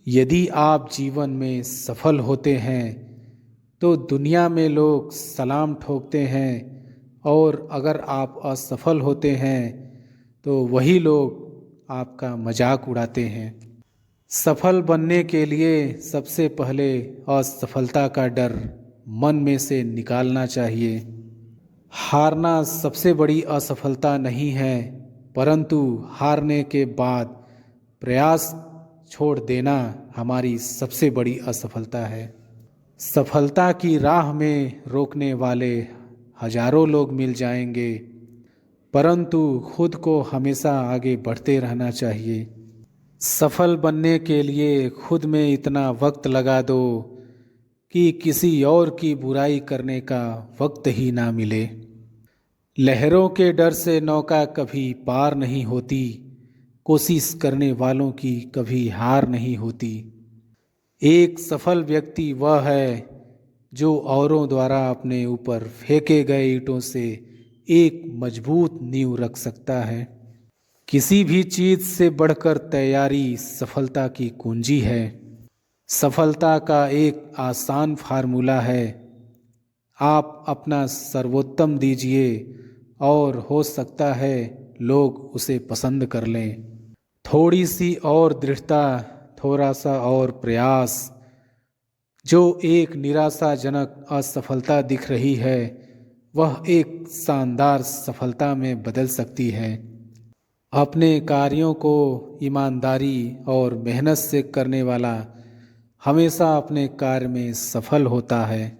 यदि आप जीवन में सफल होते हैं तो दुनिया में लोग सलाम ठोकते हैं, और अगर आप असफल होते हैं तो वही लोग आपका मजाक उड़ाते हैं। सफल बनने के लिए सबसे पहले असफलता का डर मन में से निकालना चाहिए। हारना सबसे बड़ी असफलता नहीं है, परंतु हारने के बाद प्रयास छोड़ देना हमारी सबसे बड़ी असफलता है। सफलता की राह में रोकने वाले हजारों लोग मिल जाएंगे, परंतु खुद को हमेशा आगे बढ़ते रहना चाहिए। सफल बनने के लिए खुद में इतना वक्त लगा दो कि किसी और की बुराई करने का वक्त ही ना मिले। लहरों के डर से नौका कभी पार नहीं होती, कोशिश करने वालों की कभी हार नहीं होती। एक सफल व्यक्ति वह है जो औरों द्वारा अपने ऊपर फेंके गए ईंटों से एक मजबूत नींव रख सकता है। किसी भी चीज से बढ़कर तैयारी सफलता की कुंजी है। सफलता का एक आसान फार्मूला है, आप अपना सर्वोत्तम दीजिए और हो सकता है लोग उसे पसंद कर लें। थोड़ी सी और दृढ़ता, थोड़ा सा और प्रयास, जो एक निराशाजनक असफलता दिख रही है वह एक शानदार सफलता में बदल सकती है। अपने कार्यों को ईमानदारी और मेहनत से करने वाला हमेशा अपने कार्य में सफल होता है।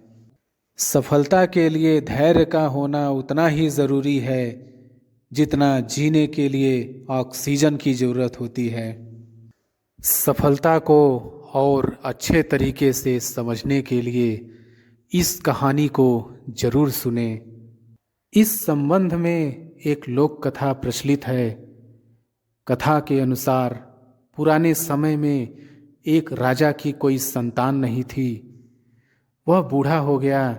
सफलता के लिए धैर्य का होना उतना ही ज़रूरी है जितना जीने के लिए ऑक्सीजन की ज़रूरत होती है। सफलता को और अच्छे तरीके से समझने के लिए इस कहानी को जरूर सुने। इस संबंध में एक लोक कथा प्रचलित है। कथा के अनुसार पुराने समय में एक राजा की कोई संतान नहीं थी। वह बूढ़ा हो गया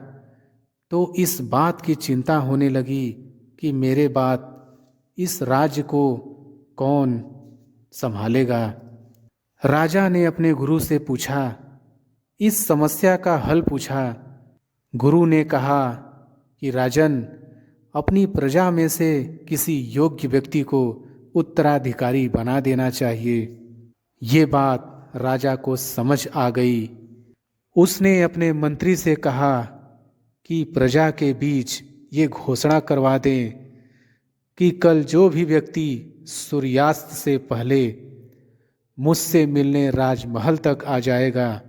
तो इस बात की चिंता होने लगी कि मेरे बाद इस राज्य को कौन संभालेगा। राजा ने अपने गुरु से पूछा, इस समस्या का हल पूछा। गुरु ने कहा कि राजन, अपनी प्रजा में से किसी योग्य व्यक्ति को उत्तराधिकारी बना देना चाहिए। ये बात राजा को समझ आ गई। उसने अपने मंत्री से कहा कि प्रजा के बीच ये घोषणा करवा दें कि कल जो भी व्यक्ति सूर्यास्त से पहले मुझसे मिलने राजमहल तक आ जाएगा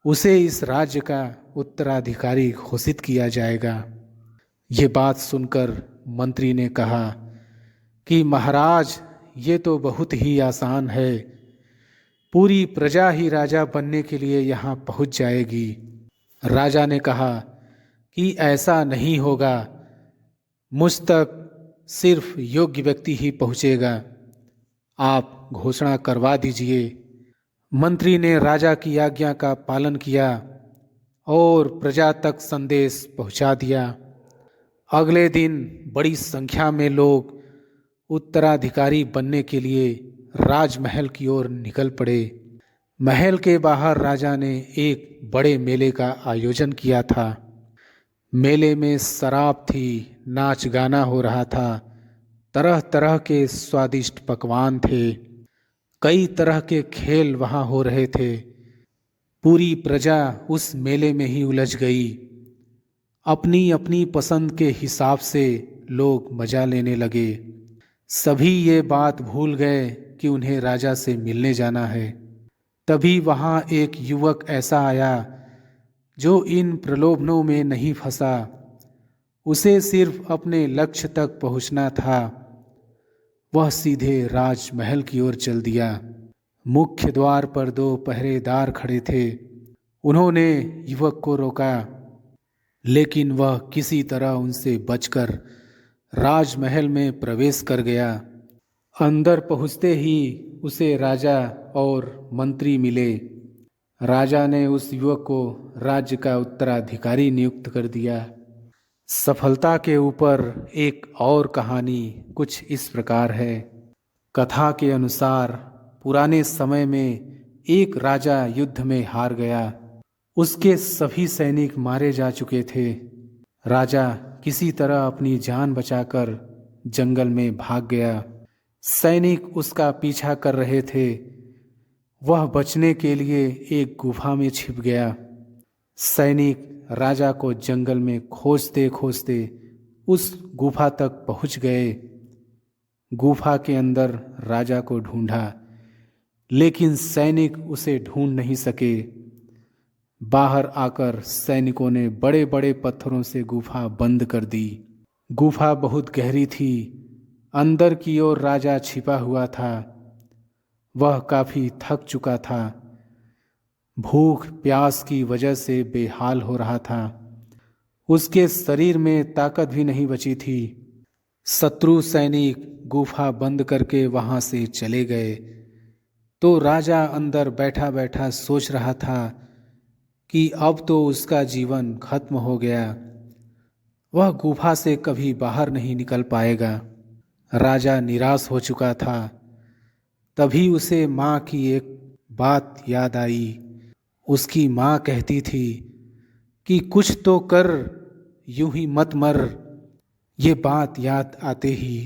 उसे इस राज्य का उत्तराधिकारी घोषित किया जाएगा। ये बात सुनकर मंत्री ने कहा कि महाराज, ये तो बहुत ही आसान है। पूरी प्रजा ही राजा बनने के लिए यहाँ पहुँच जाएगी। राजा ने कहा कि ऐसा नहीं होगा, मुझ तक सिर्फ योग्य व्यक्ति ही पहुँचेगा। आप घोषणा करवा दीजिए। मंत्री ने राजा की आज्ञा का पालन किया और प्रजा तक संदेश पहुँचा दिया। अगले दिन बड़ी संख्या में लोग उत्तराधिकारी बनने के लिए राजमहल की ओर निकल पड़े। महल के बाहर राजा ने एक बड़े मेले का आयोजन किया था। मेले में शराब थी, नाच गाना हो रहा था, तरह तरह के स्वादिष्ट पकवान थे, कई तरह के खेल वहाँ हो रहे थे। पूरी प्रजा उस मेले में ही उलझ गई। अपनी अपनी पसंद के हिसाब से लोग मजा लेने लगे। सभी ये बात भूल गए कि उन्हें राजा से मिलने जाना है। तभी वहाँ एक युवक ऐसा आया जो इन प्रलोभनों में नहीं फंसा। उसे सिर्फ अपने लक्ष्य तक पहुँचना था। वह सीधे राजमहल की ओर चल दिया। मुख्य द्वार पर 2 पहरेदार खड़े थे। उन्होंने युवक को रोका, लेकिन वह किसी तरह उनसे बचकर राजमहल में प्रवेश कर गया। अंदर पहुँचते ही उसे राजा और मंत्री मिले। राजा ने उस युवक को राज्य का उत्तराधिकारी नियुक्त कर दिया। सफलता के ऊपर एक और कहानी कुछ इस प्रकार है। कथा के अनुसार पुराने समय में एक राजा युद्ध में हार गया। उसके सभी सैनिक मारे जा चुके थे। राजा किसी तरह अपनी जान बचाकर जंगल में भाग गया। सैनिक उसका पीछा कर रहे थे। वह बचने के लिए एक गुफा में छिप गया। सैनिक राजा को जंगल में खोजते खोजते उस गुफा तक पहुंच गए। गुफा के अंदर राजा को ढूंढा, लेकिन सैनिक उसे ढूंढ नहीं सके। बाहर आकर सैनिकों ने बड़े बड़े पत्थरों से गुफा बंद कर दी। गुफा बहुत गहरी थी। अंदर की ओर राजा छिपा हुआ था। वह काफी थक चुका था। भूख प्यास की वजह से बेहाल हो रहा था। उसके शरीर में ताकत भी नहीं बची थी। शत्रु सैनिक गुफा बंद करके वहां से चले गए। तो राजा अंदर बैठा बैठा सोच रहा था कि अब तो उसका जीवन खत्म हो गया। वह गुफा से कभी बाहर नहीं निकल पाएगा। राजा निराश हो चुका था। तभी उसे माँ की एक बात याद आई। उसकी माँ कहती थी कि कुछ तो कर, यूं ही मत मर। ये बात याद आते ही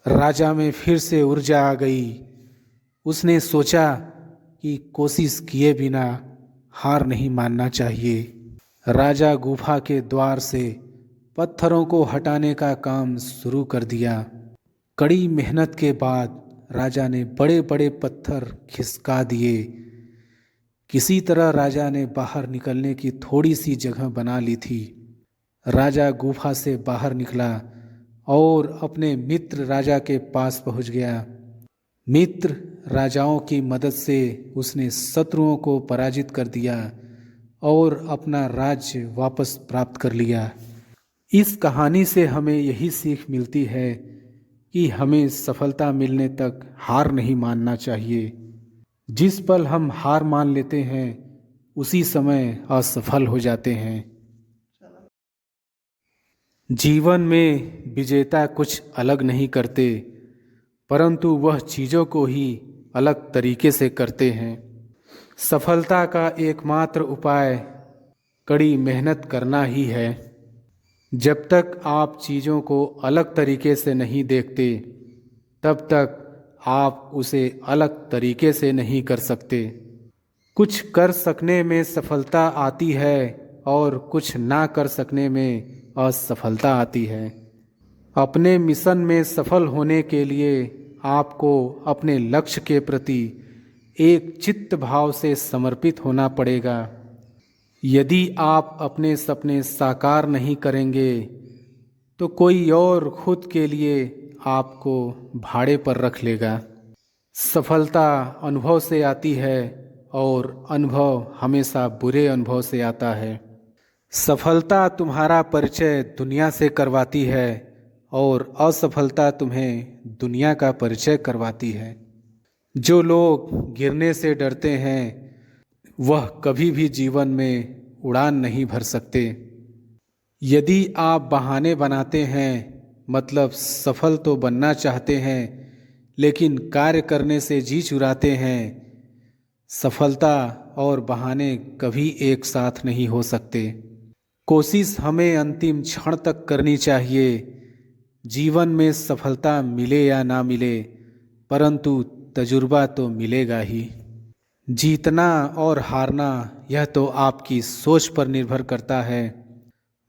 राजा में फिर से ऊर्जा आ गई। उसने सोचा कि कोशिश किए बिना हार नहीं मानना चाहिए। राजा गुफा के द्वार से पत्थरों को हटाने का काम शुरू कर दिया। कड़ी मेहनत के बाद राजा ने बड़े बड़े पत्थर खिसका दिए। किसी तरह राजा ने बाहर निकलने की थोड़ी सी जगह बना ली थी। राजा गुफा से बाहर निकला और अपने मित्र राजा के पास पहुंच गया। मित्र राजाओं की मदद से उसने शत्रुओं को पराजित कर दिया और अपना राज्य वापस प्राप्त कर लिया। इस कहानी से हमें यही सीख मिलती है कि हमें सफलता मिलने तक हार नहीं मानना चाहिए। जिस पल हम हार मान लेते हैं उसी समय असफल हो जाते हैं। जीवन में विजेता कुछ अलग नहीं करते, परंतु वह चीज़ों को ही अलग तरीके से करते हैं। सफलता का एकमात्र उपाय कड़ी मेहनत करना ही है। जब तक आप चीज़ों को अलग तरीके से नहीं देखते, तब तक आप उसे अलग तरीके से नहीं कर सकते। कुछ कर सकने में सफलता आती है और कुछ ना कर सकने में असफलता आती है। अपने मिशन में सफल होने के लिए आपको अपने लक्ष्य के प्रति एक चित्त भाव से समर्पित होना पड़ेगा। यदि आप अपने सपने साकार नहीं करेंगे तो कोई और खुद के लिए आपको भाड़े पर रख लेगा। सफलता अनुभव से आती है और अनुभव हमेशा बुरे अनुभव से आता है। सफलता तुम्हारा परिचय दुनिया से करवाती है और असफलता तुम्हें दुनिया का परिचय करवाती है। जो लोग गिरने से डरते हैं वह कभी भी जीवन में उड़ान नहीं भर सकते। यदि आप बहाने बनाते हैं, मतलब सफल तो बनना चाहते हैं लेकिन कार्य करने से जी चुराते हैं, सफलता और बहाने कभी एक साथ नहीं हो सकते। कोशिश हमें अंतिम क्षण तक करनी चाहिए। जीवन में सफलता मिले या ना मिले, परंतु तजुर्बा तो मिलेगा ही। जीतना और हारना यह तो आपकी सोच पर निर्भर करता है।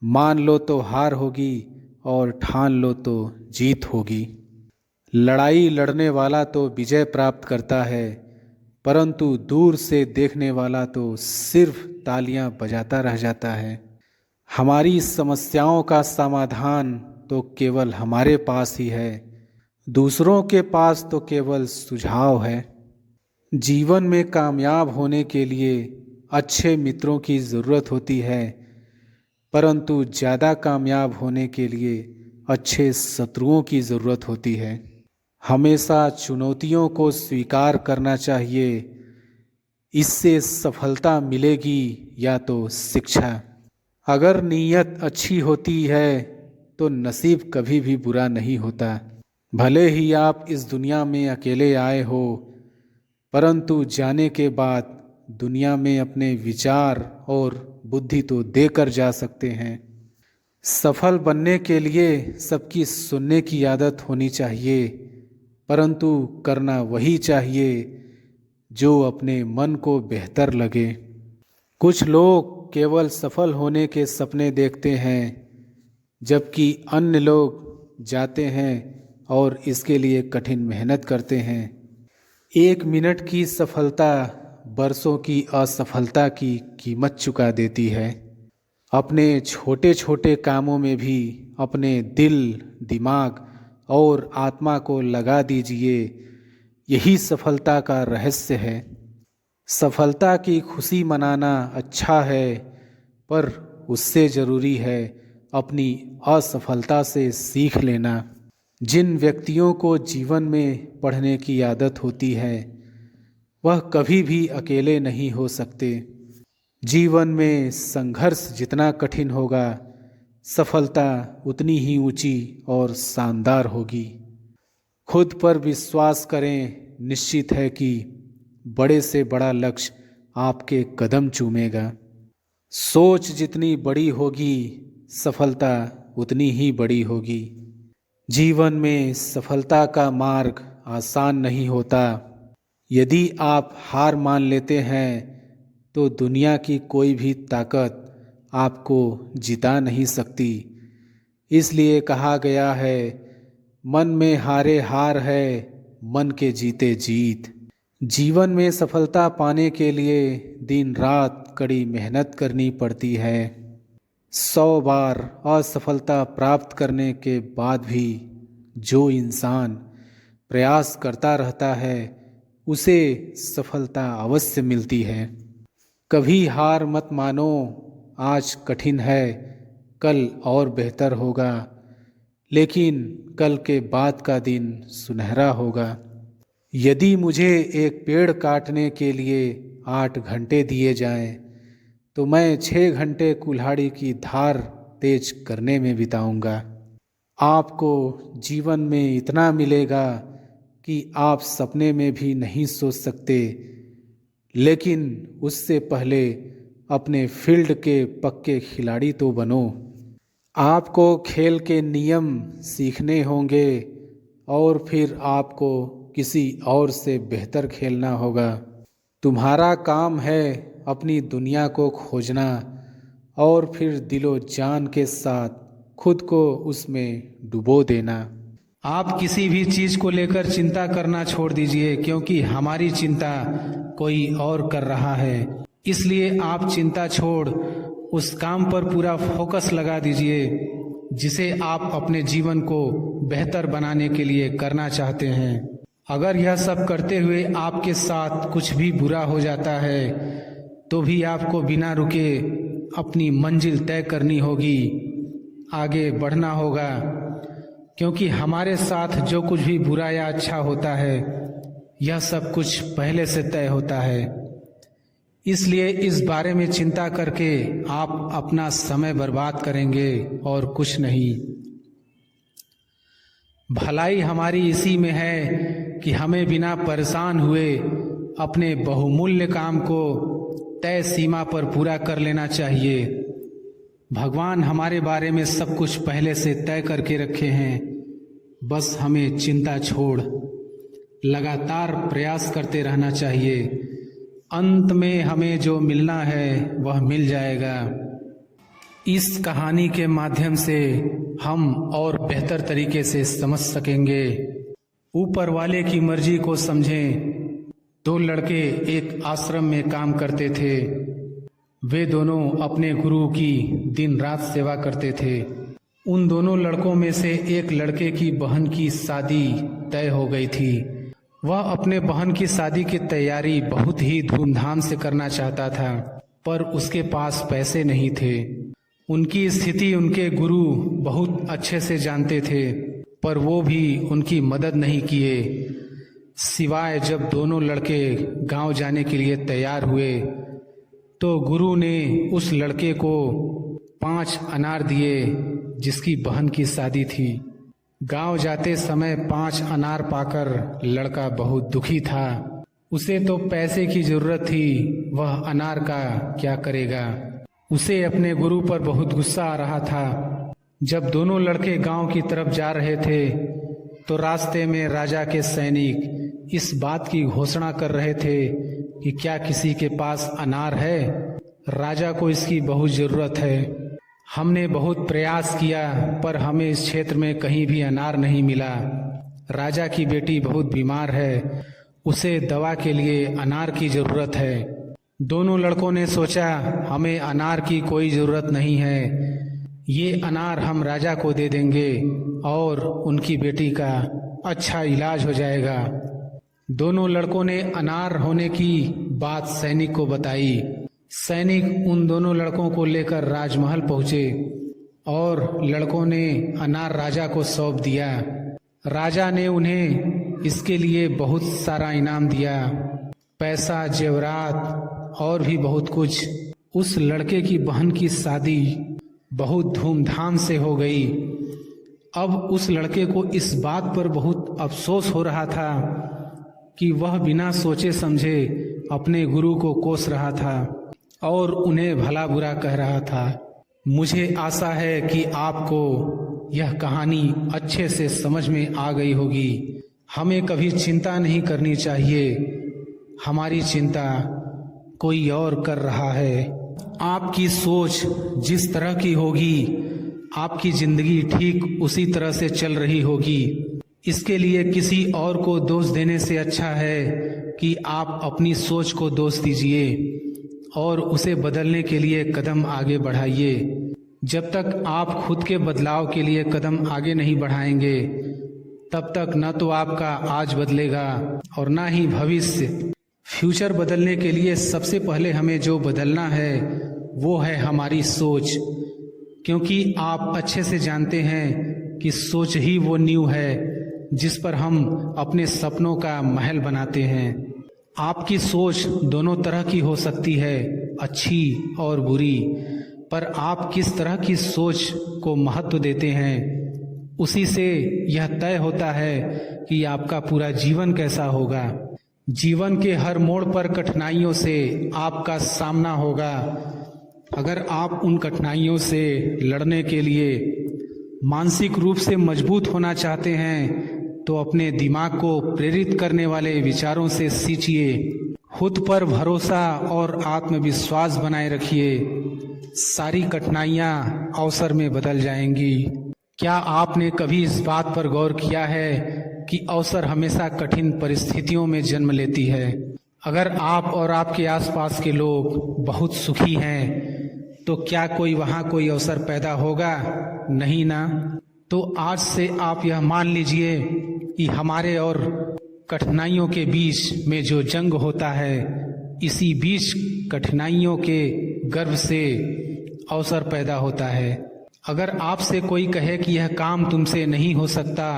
मान लो तो हार होगी और ठान लो तो जीत होगी। लड़ाई लड़ने वाला तो विजय प्राप्त करता है, परंतु दूर से देखने वाला तो सिर्फ तालियां बजाता रह जाता है। हमारी समस्याओं का समाधान तो केवल हमारे पास ही है, दूसरों के पास तो केवल सुझाव है। जीवन में कामयाब होने के लिए अच्छे मित्रों की ज़रूरत होती है, परंतु ज़्यादा कामयाब होने के लिए अच्छे शत्रुओं की ज़रूरत होती है। हमेशा चुनौतियों को स्वीकार करना चाहिए। इससे सफलता मिलेगी या तो शिक्षा। अगर नीयत अच्छी होती है तो नसीब कभी भी बुरा नहीं होता। भले ही आप इस दुनिया में अकेले आए हो, परंतु जाने के बाद दुनिया में अपने विचार और बुद्धि तो देकर जा सकते हैं। सफल बनने के लिए सबकी सुनने की आदत होनी चाहिए, परंतु करना वही चाहिए जो अपने मन को बेहतर लगे। कुछ लोग केवल सफल होने के सपने देखते हैं, जबकि अन्य लोग जाते हैं और इसके लिए कठिन मेहनत करते हैं। 1 मिनट की सफलता बरसों की असफलता की कीमत चुका देती है। अपने छोटे छोटे कामों में भी अपने दिल, दिमाग और आत्मा को लगा दीजिए, यही सफलता का रहस्य है। सफलता की खुशी मनाना अच्छा है, पर उससे ज़रूरी है अपनी असफलता से सीख लेना। जिन व्यक्तियों को जीवन में पढ़ने की आदत होती है वह कभी भी अकेले नहीं हो सकते। जीवन में संघर्ष जितना कठिन होगा, सफलता उतनी ही ऊंची और शानदार होगी। खुद पर विश्वास करें, निश्चित है कि बड़े से बड़ा लक्ष्य आपके कदम चूमेगा। सोच जितनी बड़ी होगी, सफलता उतनी ही बड़ी होगी। जीवन में सफलता का मार्ग आसान नहीं होता। यदि आप हार मान लेते हैं तो दुनिया की कोई भी ताकत आपको जिता नहीं सकती। इसलिए कहा गया है, मन में हारे हार है, मन के जीते जीत। जीवन में सफलता पाने के लिए दिन रात कड़ी मेहनत करनी पड़ती है। 100 बार असफलता प्राप्त करने के बाद भी जो इंसान प्रयास करता रहता है उसे सफलता अवश्य मिलती है। कभी हार मत मानो, आज कठिन है, कल और बेहतर होगा, लेकिन कल के बाद का दिन सुनहरा होगा। यदि मुझे एक पेड़ काटने के लिए 8 घंटे दिए जाएं, तो मैं 6 घंटे कुल्हाड़ी की धार तेज करने में बिताऊंगा। आपको जीवन में इतना मिलेगा कि आप सपने में भी नहीं सोच सकते, लेकिन उससे पहले अपने फील्ड के पक्के खिलाड़ी तो बनो। आपको खेल के नियम सीखने होंगे और फिर आपको किसी और से बेहतर खेलना होगा। तुम्हारा काम है अपनी दुनिया को खोजना और फिर दिलो जान के साथ खुद को उसमें डुबो देना। आप किसी भी चीज़ को लेकर चिंता करना छोड़ दीजिए, क्योंकि हमारी चिंता कोई और कर रहा है। इसलिए आप चिंता छोड़ उस काम पर पूरा फोकस लगा दीजिए जिसे आप अपने जीवन को बेहतर बनाने के लिए करना चाहते हैं। अगर यह सब करते हुए आपके साथ कुछ भी बुरा हो जाता है तो भी आपको बिना रुके अपनी मंजिल तय करनी होगी, आगे बढ़ना होगा, क्योंकि हमारे साथ जो कुछ भी बुरा या अच्छा होता है यह सब कुछ पहले से तय होता है। इसलिए इस बारे में चिंता करके आप अपना समय बर्बाद करेंगे और कुछ नहीं। भलाई हमारी इसी में है कि हमें बिना परेशान हुए अपने बहुमूल्य काम को तय सीमा पर पूरा कर लेना चाहिए। भगवान हमारे बारे में सब कुछ पहले से तय करके रखे हैं, बस हमें चिंता छोड़ लगातार प्रयास करते रहना चाहिए। अंत में हमें जो मिलना है वह मिल जाएगा। इस कहानी के माध्यम से हम और बेहतर तरीके से समझ सकेंगे। ऊपर वाले की मर्जी को समझें। 2 लड़के एक आश्रम में काम करते थे। वे दोनों अपने गुरु की दिन रात सेवा करते थे। उन दोनों लड़कों में से एक लड़के की बहन की शादी तय हो गई थी। वह अपने बहन की शादी की तैयारी बहुत ही धूमधाम से करना चाहता था, पर उसके पास पैसे नहीं थे। उनकी स्थिति उनके गुरु बहुत अच्छे से जानते थे, पर वो भी उनकी मदद नहीं किए। सिवाय जब दोनों लड़के गांव जाने के लिए तैयार हुए तो गुरु ने उस लड़के को 5 अनार दिए जिसकी बहन की शादी थी। गांव जाते समय 5 अनार पाकर लड़का बहुत दुखी था। उसे तो पैसे की जरूरत थी, वह अनार का क्या करेगा। उसे अपने गुरु पर बहुत गुस्सा आ रहा था। जब दोनों लड़के गांव की तरफ जा रहे थे तो रास्ते में राजा के सैनिक इस बात की घोषणा कर रहे थे कि क्या किसी के पास अनार है, राजा को इसकी बहुत ज़रूरत है। हमने बहुत प्रयास किया पर हमें इस क्षेत्र में कहीं भी अनार नहीं मिला। राजा की बेटी बहुत बीमार है, उसे दवा के लिए अनार की ज़रूरत है। दोनों लड़कों ने सोचा हमें अनार की कोई ज़रूरत नहीं है, ये अनार हम राजा को दे देंगे और उनकी बेटी का अच्छा इलाज हो जाएगा। दोनों लड़कों ने अनार होने की बात सैनिक को बताई। सैनिक उन दोनों लड़कों को लेकर राजमहल पहुँचे और लड़कों ने अनार राजा को सौंप दिया। राजा ने उन्हें इसके लिए बहुत सारा इनाम दिया, पैसा, जेवरात और भी बहुत कुछ। उस लड़के की बहन की शादी बहुत धूमधाम से हो गई। अब उस लड़के को इस बात पर बहुत अफसोस हो रहा था कि वह बिना सोचे समझे अपने गुरु को कोस रहा था और उन्हें भला बुरा कह रहा था। मुझे आशा है कि आपको यह कहानी अच्छे से समझ में आ गई होगी। हमें कभी चिंता नहीं करनी चाहिए, हमारी चिंता कोई और कर रहा है। आपकी सोच जिस तरह की होगी, आपकी जिंदगी ठीक उसी तरह से चल रही होगी। इसके लिए किसी और को दोष देने से अच्छा है कि आप अपनी सोच को दोष दीजिए और उसे बदलने के लिए कदम आगे बढ़ाइए। जब तक आप खुद के बदलाव के लिए कदम आगे नहीं बढ़ाएंगे तब तक न तो आपका आज बदलेगा और ना ही भविष्य। फ्यूचर बदलने के लिए सबसे पहले हमें जो बदलना है वो है हमारी सोच, क्योंकि आप अच्छे से जानते हैं कि सोच ही वो नींव है जिस पर हम अपने सपनों का महल बनाते हैं। आपकी सोच दोनों तरह की हो सकती है, अच्छी और बुरी, पर आप किस तरह की सोच को महत्व देते हैं उसी से यह तय होता है कि आपका पूरा जीवन कैसा होगा। जीवन के हर मोड़ पर कठिनाइयों से आपका सामना होगा। अगर आप उन कठिनाइयों से लड़ने के लिए मानसिक रूप से मजबूत होना चाहते हैं तो अपने दिमाग को प्रेरित करने वाले विचारों से सींचिए। खुद पर भरोसा और आत्मविश्वास बनाए रखिए। सारी कठिनाइयाँ अवसर में बदल जाएंगी। क्या आपने कभी इस बात पर गौर किया है कि अवसर हमेशा कठिन परिस्थितियों में जन्म लेती है? अगर आप और आपके आसपास के लोग बहुत सुखी हैं तो क्या वहाँ कोई अवसर पैदा होगा? नहीं ना। तो आज से आप यह मान लीजिए कि हमारे और कठिनाइयों के बीच में जो जंग होता है, इसी बीच कठिनाइयों के गर्भ से अवसर पैदा होता है। अगर आपसे कोई कहे कि यह काम तुमसे नहीं हो सकता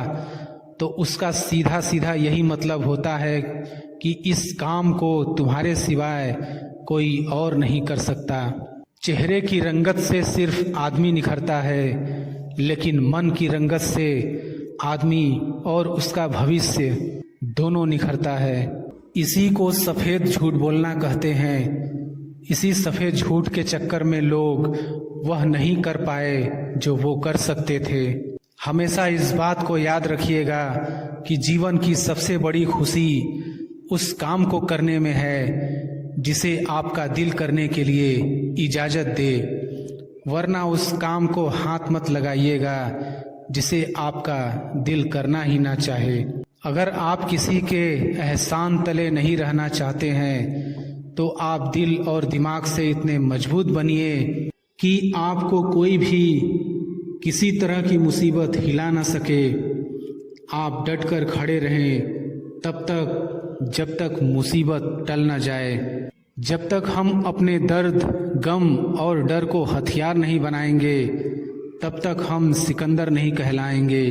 तो उसका सीधा सीधा यही मतलब होता है कि इस काम को तुम्हारे सिवाय कोई और नहीं कर सकता। चेहरे की रंगत से सिर्फ आदमी निखरता है, लेकिन मन की रंगत से आदमी और उसका भविष्य दोनों निखरता है। इसी को सफ़ेद झूठ बोलना कहते हैं। इसी सफ़ेद झूठ के चक्कर में लोग वह नहीं कर पाए जो वो कर सकते थे। हमेशा इस बात को याद रखिएगा कि जीवन की सबसे बड़ी खुशी उस काम को करने में है जिसे आपका दिल करने के लिए इजाज़त दे, वरना उस काम को हाथ मत लगाइएगा जिसे आपका दिल करना ही ना चाहे। अगर आप किसी के एहसान तले नहीं रहना चाहते हैं तो आप दिल और दिमाग से इतने मजबूत बनिए कि आपको कोई भी किसी तरह की मुसीबत हिला ना सके। आप डट कर खड़े रहें तब तक जब तक मुसीबत टल ना जाए। जब तक हम अपने दर्द, गम और डर को हथियार नहीं बनाएंगे तब तक हम सिकंदर नहीं कहलाएंगे।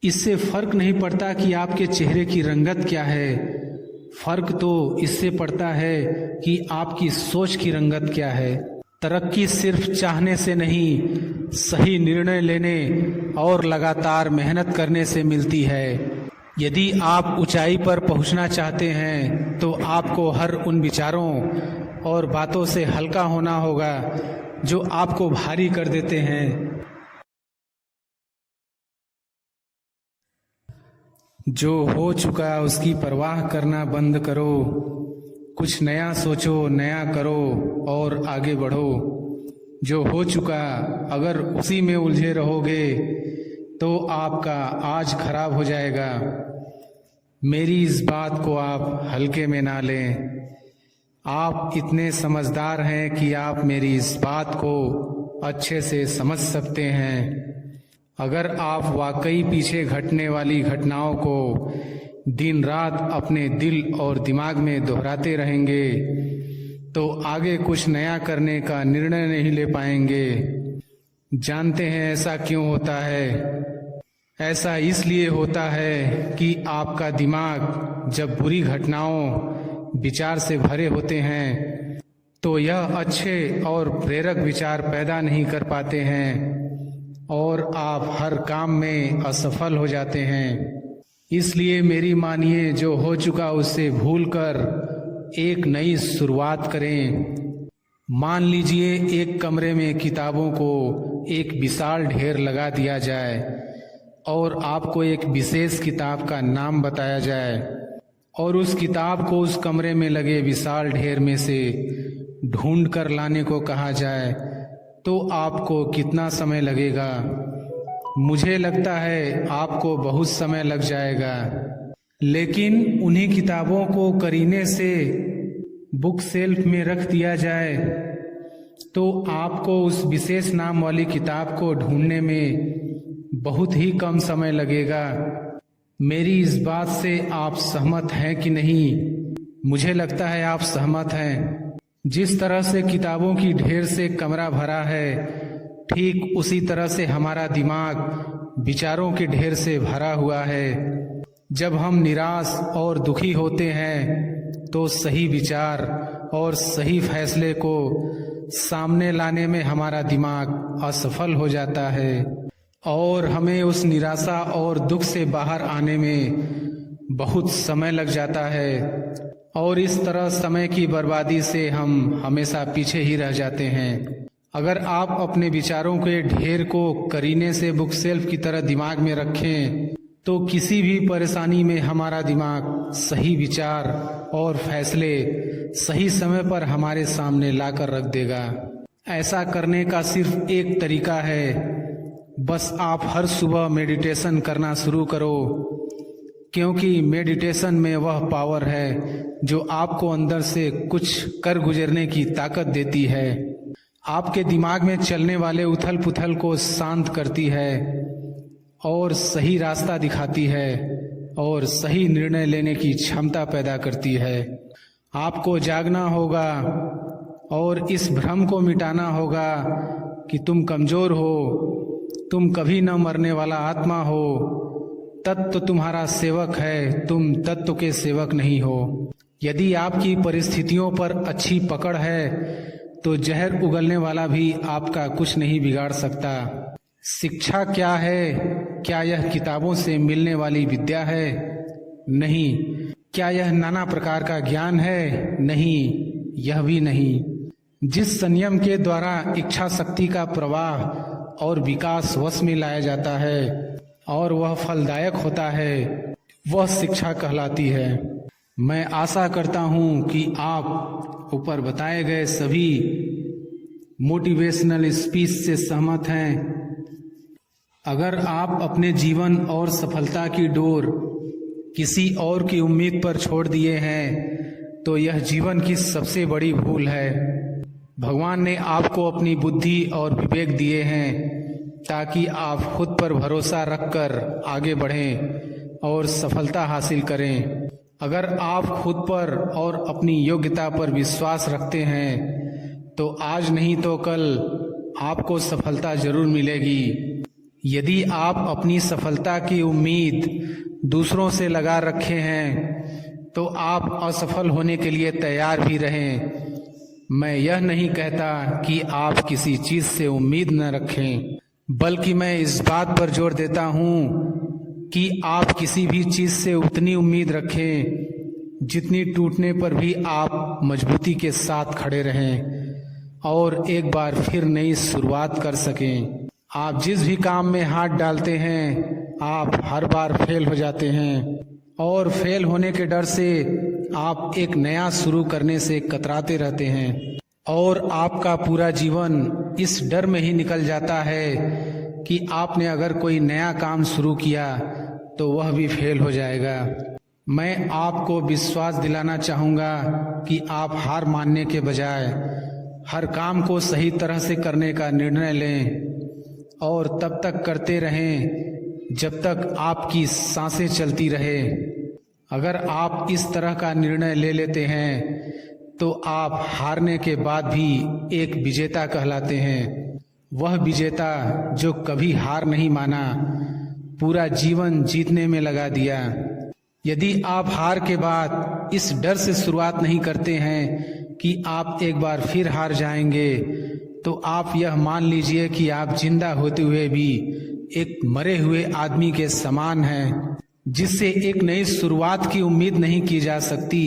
इससे फर्क नहीं पड़ता कि आपके चेहरे की रंगत क्या है, फर्क तो इससे पड़ता है कि आपकी सोच की रंगत क्या है। तरक्की सिर्फ चाहने से नहीं, सही निर्णय लेने और लगातार मेहनत करने से मिलती है। यदि आप ऊंचाई पर पहुंचना चाहते हैं तो आपको हर उन विचारों और बातों से हल्का होना होगा जो आपको भारी कर देते हैं। जो हो चुका उसकी परवाह करना बंद करो, कुछ नया सोचो, नया करो और आगे बढ़ो। जो हो चुका अगर उसी में उलझे रहोगे तो आपका आज खराब हो जाएगा। मेरी इस बात को आप हल्के में ना लें। आप इतने समझदार हैं कि आप मेरी इस बात को अच्छे से समझ सकते हैं। अगर आप वाकई पीछे घटने वाली घटनाओं को दिन रात अपने दिल और दिमाग में दोहराते रहेंगे तो आगे कुछ नया करने का निर्णय नहीं ले पाएंगे। जानते हैं ऐसा क्यों होता है? ऐसा इसलिए होता है कि आपका दिमाग जब बुरी घटनाओं विचार से भरे होते हैं तो यह अच्छे और प्रेरक विचार पैदा नहीं कर पाते हैं और आप हर काम में असफल हो जाते हैं। इसलिए मेरी मानिए, जो हो चुका उससे भूलकर एक नई शुरुआत करें। मान लीजिए एक कमरे में किताबों को एक विशाल ढेर लगा दिया जाए और आपको एक विशेष किताब का नाम बताया जाए और उस किताब को उस कमरे में लगे विशाल ढेर में से ढूंढ कर लाने को कहा जाए तो आपको कितना समय लगेगा? मुझे लगता है आपको बहुत समय लग जाएगा। लेकिन उन्हीं किताबों को करीने से बुक शेल्फ में रख दिया जाए तो आपको उस विशेष नाम वाली किताब को ढूंढने में बहुत ही कम समय लगेगा। मेरी इस बात से आप सहमत हैं कि नहीं? मुझे लगता है आप सहमत हैं। जिस तरह से किताबों की ढेर से कमरा भरा है, ठीक उसी तरह से हमारा दिमाग विचारों के ढेर से भरा हुआ है। जब हम निराश और दुखी होते हैं तो सही विचार और सही फैसले को सामने लाने में हमारा दिमाग असफल हो जाता है और हमें उस निराशा और दुख से बाहर आने में बहुत समय लग जाता है और इस तरह समय की बर्बादी से हम हमेशा पीछे ही रह जाते हैं। अगर आप अपने विचारों के ढेर को करीने से बुक शेल्फ की तरह दिमाग में रखें तो किसी भी परेशानी में हमारा दिमाग सही विचार और फैसले सही समय पर हमारे सामने लाकर रख देगा। ऐसा करने का सिर्फ एक तरीका है, बस आप हर सुबह मेडिटेशन करना शुरू करो, क्योंकि मेडिटेशन में वह पावर है जो आपको अंदर से कुछ कर गुजरने की ताकत देती है, आपके दिमाग में चलने वाले उथल पुथल को शांत करती है और सही रास्ता दिखाती है और सही निर्णय लेने की क्षमता पैदा करती है। आपको जागना होगा और इस भ्रम को मिटाना होगा कि तुम कमजोर हो, तुम कभी न मरने वाला आत्मा हो। तत्व तुम्हारा सेवक है, तुम तत्व के सेवक नहीं हो। यदि आपकी परिस्थितियों पर अच्छी पकड़ है तो जहर उगलने वाला भी आपका कुछ नहीं बिगाड़ सकता। शिक्षा क्या है? क्या यह किताबों से मिलने वाली विद्या है? नहीं। क्या यह नाना प्रकार का ज्ञान है? नहीं, यह भी नहीं। जिस संयम के द्वारा इच्छा शक्ति का प्रवाह और विकास वश में लाया जाता है और वह फलदायक होता है, वह शिक्षा कहलाती है। मैं आशा करता हूँ कि आप ऊपर बताए गए सभी मोटिवेशनल स्पीच से सहमत हैं। अगर आप अपने जीवन और सफलता की डोर किसी और की उम्मीद पर छोड़ दिए हैं तो यह जीवन की सबसे बड़ी भूल है। भगवान ने आपको अपनी बुद्धि और विवेक दिए हैं ताकि आप खुद पर भरोसा रखकर आगे बढ़ें और सफलता हासिल करें। अगर आप खुद पर और अपनी योग्यता पर विश्वास रखते हैं तो आज नहीं तो कल आपको सफलता जरूर मिलेगी। यदि आप अपनी सफलता की उम्मीद दूसरों से लगा रखे हैं तो आप असफल होने के लिए तैयार भी रहें। मैं यह नहीं कहता कि आप किसी चीज़ से उम्मीद न रखें, बल्कि मैं इस बात पर जोर देता हूँ कि आप किसी भी चीज़ से उतनी उम्मीद रखें जितनी टूटने पर भी आप मजबूती के साथ खड़े रहें और एक बार फिर नई शुरुआत कर सकें। आप जिस भी काम में हाथ डालते हैं आप हर बार फेल हो जाते हैं और फेल होने के डर से आप एक नया शुरू करने से कतराते रहते हैं और आपका पूरा जीवन इस डर में ही निकल जाता है कि आपने अगर कोई नया काम शुरू किया तो वह भी फेल हो जाएगा। मैं आपको विश्वास दिलाना चाहूँगा कि आप हार मानने के बजाय हर काम को सही तरह से करने का निर्णय लें और तब तक करते रहें जब तक आपकी सांसें चलती रहे। अगर आप इस तरह का निर्णय ले लेते हैं तो आप हारने के बाद भी एक विजेता कहलाते हैं। वह विजेता जो कभी हार नहीं माना, पूरा जीवन जीतने में लगा दिया। यदि आप हार के बाद इस डर से शुरुआत नहीं करते हैं कि आप एक बार फिर हार जाएंगे, तो आप यह मान लीजिए कि आप जिंदा होते हुए भी एक मरे हुए आदमी के समान हैं, जिससे एक नई शुरुआत की उम्मीद नहीं की जा सकती।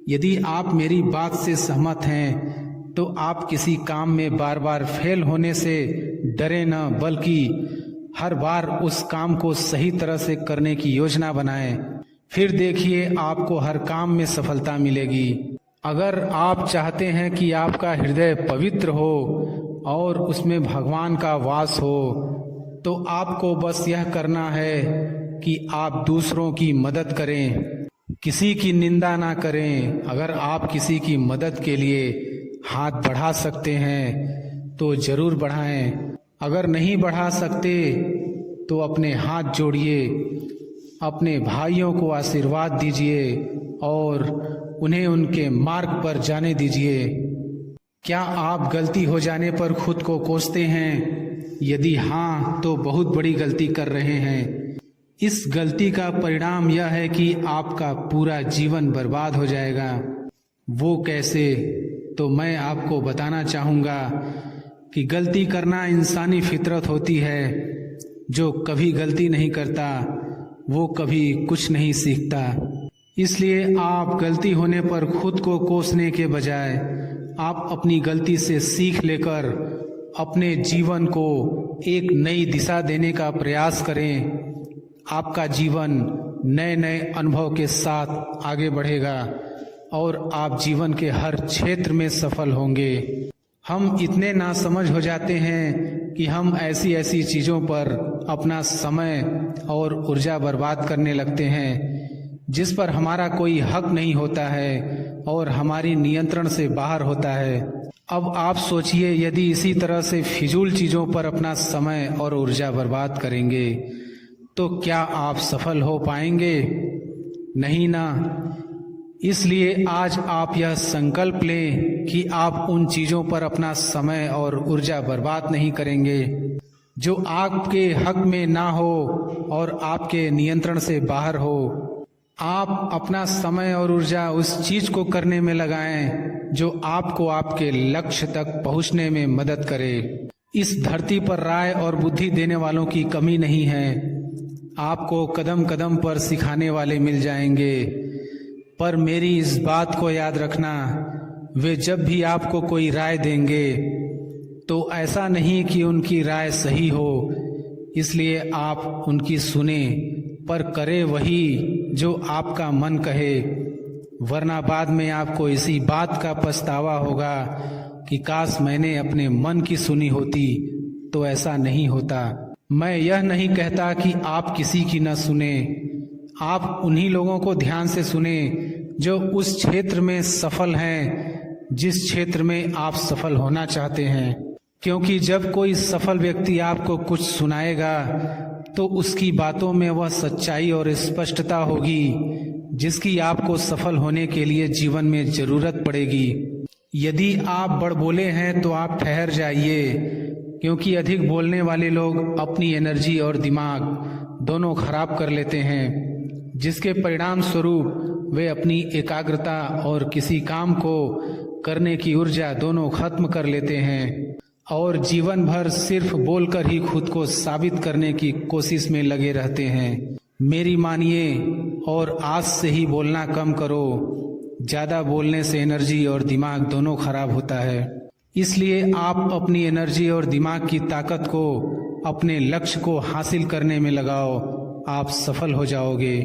यदि आप मेरी बात से सहमत हैं तो आप किसी काम में बार बार फेल होने से डरे न, बल्कि हर बार उस काम को सही तरह से करने की योजना बनाएं। फिर देखिए आपको हर काम में सफलता मिलेगी। अगर आप चाहते हैं कि आपका हृदय पवित्र हो और उसमें भगवान का वास हो, तो आपको बस यह करना है कि आप दूसरों की मदद करें, किसी की निंदा ना करें। अगर आप किसी की मदद के लिए हाथ बढ़ा सकते हैं तो जरूर बढ़ाएं। अगर नहीं बढ़ा सकते तो अपने हाथ जोड़िए, अपने भाइयों को आशीर्वाद दीजिए और उन्हें उनके मार्ग पर जाने दीजिए। क्या आप गलती हो जाने पर खुद को कोसते हैं? यदि हाँ, तो बहुत बड़ी गलती कर रहे हैं। इस गलती का परिणाम यह है कि आपका पूरा जीवन बर्बाद हो जाएगा। वो कैसे? तो मैं आपको बताना चाहूँगा कि गलती करना इंसानी फितरत होती है। जो कभी गलती नहीं करता वो कभी कुछ नहीं सीखता। इसलिए आप गलती होने पर खुद को कोसने के बजाय आप अपनी गलती से सीख लेकर अपने जीवन को एक नई दिशा देने का प्रयास करें। आपका जीवन नए नए अनुभव के साथ आगे बढ़ेगा और आप जीवन के हर क्षेत्र में सफल होंगे। हम इतने नासमझ हो जाते हैं कि हम ऐसी ऐसी चीज़ों पर अपना समय और ऊर्जा बर्बाद करने लगते हैं जिस पर हमारा कोई हक नहीं होता है और हमारी नियंत्रण से बाहर होता है। अब आप सोचिए, यदि इसी तरह से फिजूल चीज़ों पर अपना समय और ऊर्जा बर्बाद करेंगे तो क्या आप सफल हो पाएंगे? नहीं ना। इसलिए आज आप यह संकल्प लें कि आप उन चीज़ों पर अपना समय और ऊर्जा बर्बाद नहीं करेंगे जो आपके हक में ना हो और आपके नियंत्रण से बाहर हो। आप अपना समय और ऊर्जा उस चीज़ को करने में लगाएं जो आपको आपके लक्ष्य तक पहुंचने में मदद करे। इस धरती पर राय और बुद्धि देने वालों की कमी नहीं है। आपको कदम कदम पर सिखाने वाले मिल जाएंगे, पर मेरी इस बात को याद रखना, वे जब भी आपको कोई राय देंगे तो ऐसा नहीं कि उनकी राय सही हो, इसलिए आप उनकी सुने, पर करे वही जो आपका मन कहे, वरना बाद में आपको इसी बात का पछतावा होगा कि काश मैंने अपने मन की सुनी होती। तो ऐसा नहीं होता। मैं यह नहीं कहता कि आप किसी की न सुने। आप उन्हीं लोगों को ध्यान से सुने जो उस क्षेत्र में सफल हैं जिस क्षेत्र में आप सफल होना चाहते हैं, क्योंकि जब कोई सफल व्यक्ति आपको कुछ सुनाएगा तो उसकी बातों में वह सच्चाई और स्पष्टता होगी जिसकी आपको सफल होने के लिए जीवन में जरूरत पड़ेगी। यदि आप बड़बोले हैं तो आप ठहर जाइए, क्योंकि अधिक बोलने वाले लोग अपनी एनर्जी और दिमाग दोनों खराब कर लेते हैं, जिसके परिणाम स्वरूप वे अपनी एकाग्रता और किसी काम को करने की ऊर्जा दोनों खत्म कर लेते हैं। और जीवन भर सिर्फ बोलकर ही खुद को साबित करने की कोशिश में लगे रहते हैं। मेरी मानिए और आज से ही बोलना कम करो। ज़्यादा बोलने से एनर्जी और दिमाग दोनों खराब होता है। इसलिए आप अपनी एनर्जी और दिमाग की ताकत को अपने लक्ष्य को हासिल करने में लगाओ। आप सफल हो जाओगे।